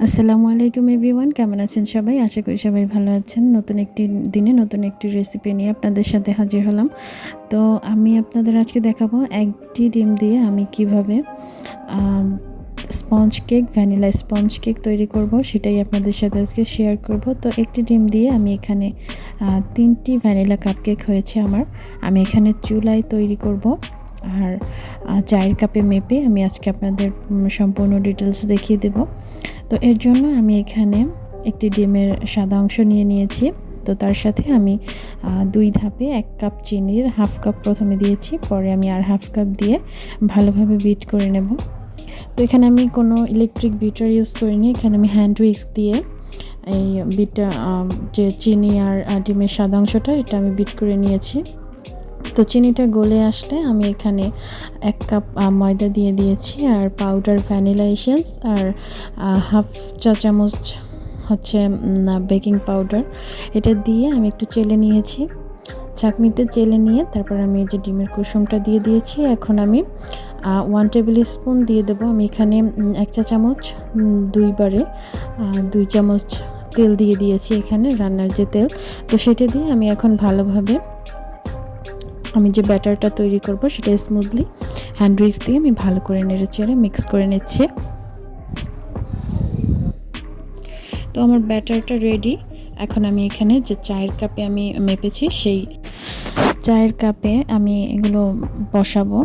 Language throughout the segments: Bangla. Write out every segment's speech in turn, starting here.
আসসালামু আলাইকুম এভরিওয়ান, কেমন আছেন সবাই? আশা করি সবাই ভালো আছেন। নতুন একটি দিনে নতুন একটি রেসিপি নিয়ে আপনাদের সাথে হাজির হলাম। তো আমি আপনাদের আজকে দেখাবো একটি ডিম দিয়ে আমি কিভাবে sponge cake, vanilla sponge cake তৈরি করব, সেটাই আপনাদের সাথে আজকে শেয়ার করব। তো একটি ডিম দিয়ে আমি এখানে 3টি ভ্যানিলা কাপকেক হয়েছে আমার। আমি এখানে চুলায় তৈরি করব। আর চায়ের কাপে মেপে আমি আজকে আপনাদের সম্পূর্ণ ডিটেলস দেখিয়ে দেব। তো এর জন্য আমি এখানে একটি ডিমের সাদা অংশ নিয়ে নিয়েছি। তো তার সাথে আমি 2 ধাপে 1 কাপ চিনির হাফ কাপ প্রথমে দিয়েছি, পরে আমি আর হাফ কাপ দিয়ে ভালোভাবে বিট করে নেব। তো এখানে আমি কোনো ইলেকট্রিক বিটার ইউজ করিনি, এখানে আমি হ্যান্ড উইক্স দিয়ে এই বিটটা যে চিনি আর ডিমের সাদা অংশটা এটা আমি বিট করে নিয়েছি। তো চিনিটা গলে আসলে আমি এখানে 1 কাপ ময়দা দিয়ে দিয়েছি, আর পাউডার ভ্যানিলা এসেন্স আর হাফ চা চামচ হচ্ছে বেকিং পাউডার। এটা দিয়ে আমি একটু চেলে নিয়েছি, ছাঁকনিতে চেলে নিয়ে তারপর আমি এই যে ডিমের কুসুমটা দিয়ে দিয়েছি। এখন আমি 1 টেবিল স্পুন দিয়ে দেবো। আমি এখানে 1 চা চামচ 2 বারে 2 চামচ তেল দিয়ে দিয়েছি, এখানে রান্নার যে তেল। তো সেটা দিয়ে আমি এখন ভালোভাবে আমি যে ব্যাটারটা তৈরি করব সেটা স্মুথলি হ্যান্ড উইক্স দিয়ে আমি ভালো করে নেড়েচেড়ে মিক্স করে নিচ্ছি। তো আমার ব্যাটারটা রেডি। এখন আমি এখানে যে চায়ের কাপে আমি মেপেছি সেই চায়ের কাপে আমি এগুলো বসাবো।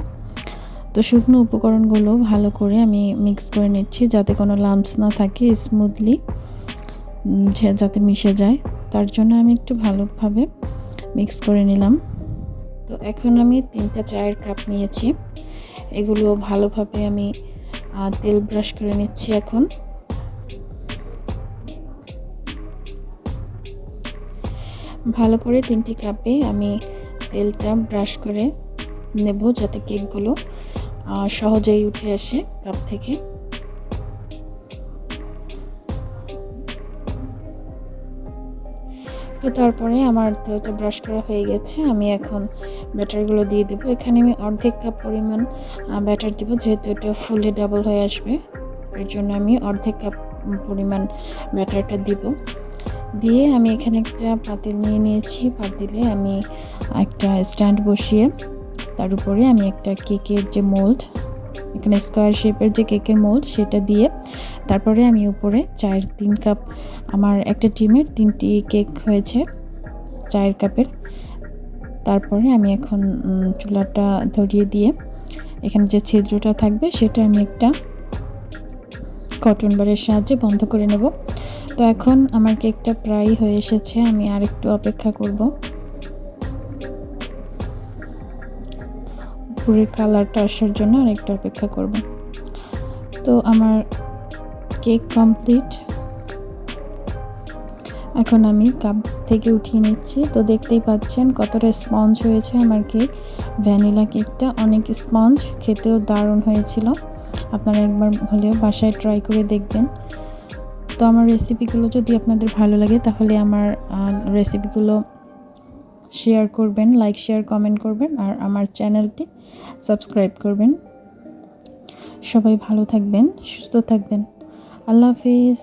তো শুকনো উপকরণগুলো ভালো করে আমি মিক্স করে নিচ্ছি যাতে কোনো লাম্পস না থাকে, স্মুথলি যাতে মিশে যায়, তার জন্য আমি একটু ভালোভাবে মিক্স করে নিলাম। তো এখন আমি 3টা চায়ের কাপ নিয়েছি, এগুলো ভালোভাবে আমি তেল ব্রাশ করে নিচ্ছি। এখন ভালো করে 3টি কাপে আমি তেলটা ব্রাশ করে নেব যাতে কেকগুলো সহজেই উঠে আসে কাপ থেকে। তো তারপরে আমার তেলটা ব্রাশ করা হয়ে গেছে, আমি এখন ব্যাটারগুলো দিয়ে দেবো। এখানে আমি অর্ধেক কাপ পরিমাণ ব্যাটার দেবো, যেহেতু এটা ফুলে ডাবল হয়ে আসবে, এর জন্য আমি অর্ধেক কাপ পরিমাণ ব্যাটারটা দিব। দিয়ে আমি এখানে একটা পাতিল নিয়ে নিয়েছি, পাতিলে আমি একটা স্ট্যান্ড বসিয়ে তার উপরে আমি একটা কেকের যে মোল্ড, এখানে স্কোয়ার শেপের যে কেকের মোল্ড সেটা দিয়ে তারপরে আমি উপরে 3 কাপ, আমার একটা ডিমের 3টি কেক হয়েছে চায়ের কাপের। তারপরে আমি এখন চুলাটা ধরিয়ে দিয়ে এখানে যে ছিদ্রটা থাকবে সেটা আমি একটা কটন বারের সাহায্যে বন্ধ করে নেব। তো এখন আমার কেকটা প্রায় হয়ে এসেছে, আমি আর একটু অপেক্ষা করব পুরো কালারটা আসার জন্য, আর একটু অপেক্ষা করব। তো আমার কেক কমপ্লিট, এখন আমি কাপ থেকে উঠিয়ে নিচ্ছি। তো দেখতেই পাচ্ছেন কতটা স্পঞ্জ হয়েছে আমার কেক। ভ্যানিলা কেকটা অনেক স্পঞ্জ, খেতেও দারুণ হয়েছিল। আপনারা একবার হলেও বাসায় ট্রাই করে দেখবেন। তো আমার রেসিপিগুলো যদি আপনাদের ভালো লাগে তাহলে আমার রেসিপিগুলো শেয়ার করবেন, লাইক শেয়ার কমেন্ট করবেন, আর আমার চ্যানেলটি সাবস্ক্রাইব করবেন। সবাই ভালো থাকবেন, সুস্থ থাকবেন। আল্লাহ হাফিজ।